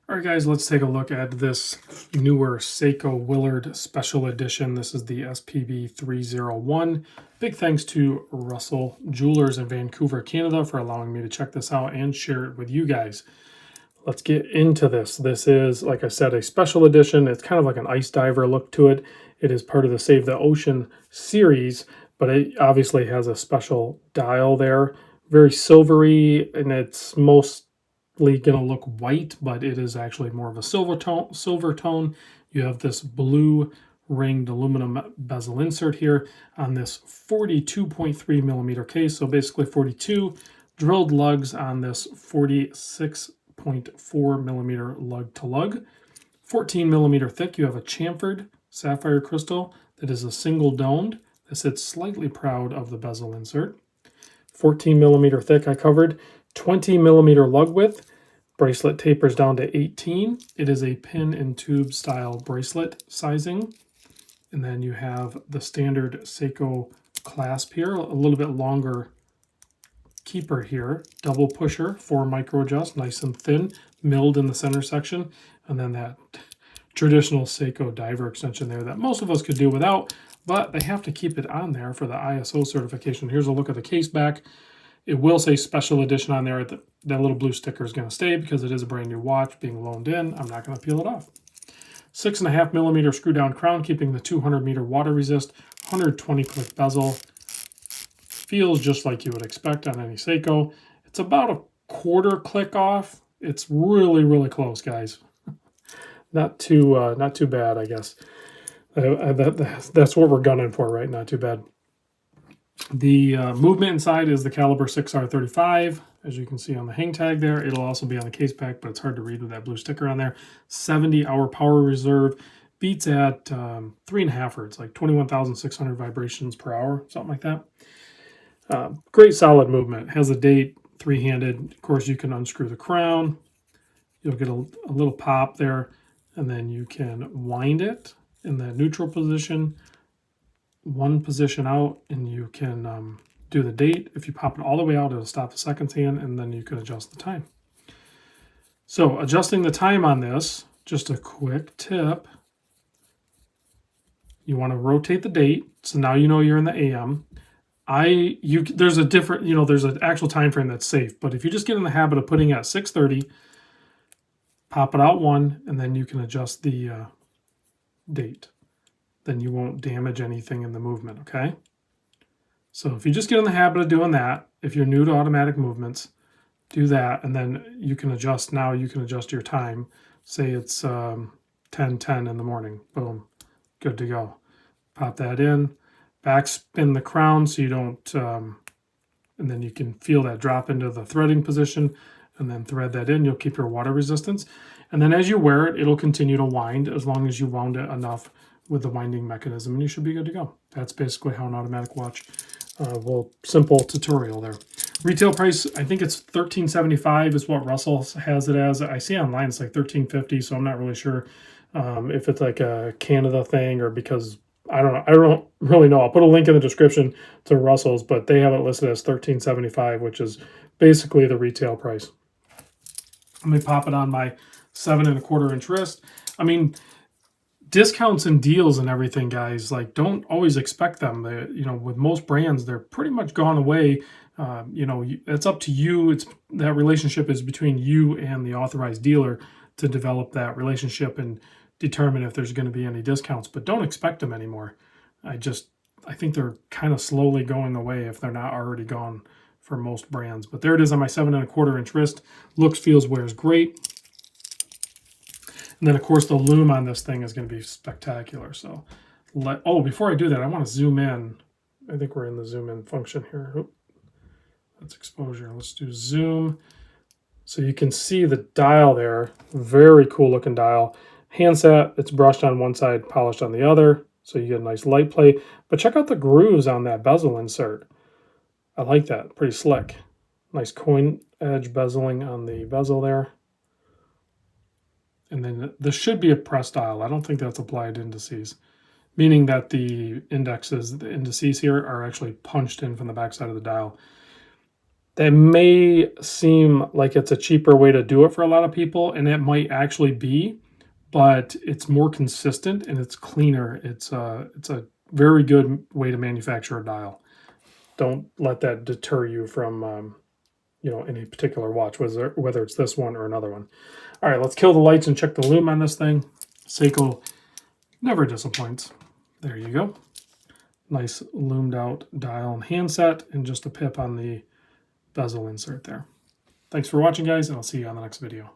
All right, guys, let's take a look at this newer Seiko Willard Special Edition. This is the SPB301. Big thanks to Russell Jewelers in Vancouver, Canada for allowing me to check this out and share it with you guys. Let's get into this. This is, like I said, a special edition. It's kind of like an ice diver look to it. It is part of the Save the Ocean series, but it obviously has a special dial there. Very silvery, and it's mostly going to look white, but it is actually more of a silver tone. You have this blue ringed aluminum bezel insert here on this 42.3 millimeter case. So basically 42 drilled lugs on this 46.4 millimeter lug to lug. 14 millimeter thick. You have a chamfered sapphire crystal that is a single domed that sits slightly proud of the bezel insert. 14 millimeter thick I covered. 20 millimeter lug width. Bracelet tapers down to 18. It is a pin and tube style bracelet sizing. And then you have the standard Seiko clasp here, a little bit longer keeper here. Double pusher, 4 micro adjust, nice and thin, milled in the center section. And then that traditional Seiko diver extension there that most of us could do without, but they have to keep it on there for the ISO certification. Here's a look at the case back. It will say special edition on there. That little blue sticker is going to stay because it is a brand new watch being loaned in. I'm not going to peel it off. 6.5 millimeter screw down crown, keeping the 200 meter water resist. 120 click bezel. Feels just like you would expect on any Seiko. It's about a quarter click off. It's really, really close, guys. Not too bad, I guess. That's what we're gunning for, right? Not too bad. The movement inside is the caliber 6R35, as you can see on the hang tag there. It'll also be on the case back, but it's hard to read with that blue sticker on there. 70-hour power reserve, beats at 3.5 hertz, like 21,600 vibrations per hour, something like that. Great solid movement. Has a date, three-handed. Of course, you can unscrew the crown. You'll get a little pop there, and then you can wind it in the neutral position, one position out, and you can do the date. If you pop it all the way out, it'll stop the seconds hand, and then you can adjust the time. So adjusting the time on this, just a quick tip. You want to rotate the date, so now you know you're in the AM. There's a different, there's an actual time frame that's safe, but if you just get in the habit of putting it at 6:30, pop it out one, and then you can adjust the date. Then you won't damage anything in the movement, okay? So if you just get in the habit of doing that, if you're new to automatic movements, do that, and then you can adjust. Now you can adjust your time. Say it's 10:10 in the morning. Boom, good to go. Pop that in, backspin the crown so you don't, and then you can feel that drop into the threading position, and then thread that in. You'll keep your water resistance. And then as you wear it, it'll continue to wind as long as you wound it enough with the winding mechanism, and you should be good to go. That's basically how an automatic watch simple tutorial there. Retail price, I think it's $13.75 is what Russell has it as. I see online it's like $13.50, so I'm not really sure if it's like a Canada thing or because I don't know. I don't really know. I'll put a link in the description to Russell's, but they have it listed as $13.75, which is basically the retail price. Let me pop it on my 7.25 inch wrist. I mean, discounts and deals and everything, guys, like don't always expect them. With most brands, they're pretty much gone away. It's up to you. That relationship is between you and the authorized dealer to develop that relationship and determine if there's going to be any discounts, but don't expect them anymore. I think they're kind of slowly going away if they're not already gone for most brands. But there it is on my 7.25 inch wrist. Looks, feels, wears great. And then, of course, the lume on this thing is going to be spectacular. So, before I do that, I want to zoom in. I think we're in the zoom in function here. Oop, that's exposure. Let's do zoom. So you can see the dial there. Very cool looking dial. Handset, it's brushed on one side, polished on the other. So you get a nice light play. But check out the grooves on that bezel insert. I like that. Pretty slick. Nice coin edge bezeling on the bezel there. And then this should be a press dial. I don't think that's applied indices, meaning that the indices here are actually punched in from the backside of the dial. That may seem like it's a cheaper way to do it for a lot of people, and it might actually be, but it's more consistent and it's cleaner. It's a very good way to manufacture a dial. Don't let that deter you from any particular watch, whether it's this one or another one. All right, let's kill the lights and check the lume on this thing. Seiko never disappoints. There you go. Nice loomed out dial and handset, and just a pip on the bezel insert there. Thanks for watching, guys, and I'll see you on the next video.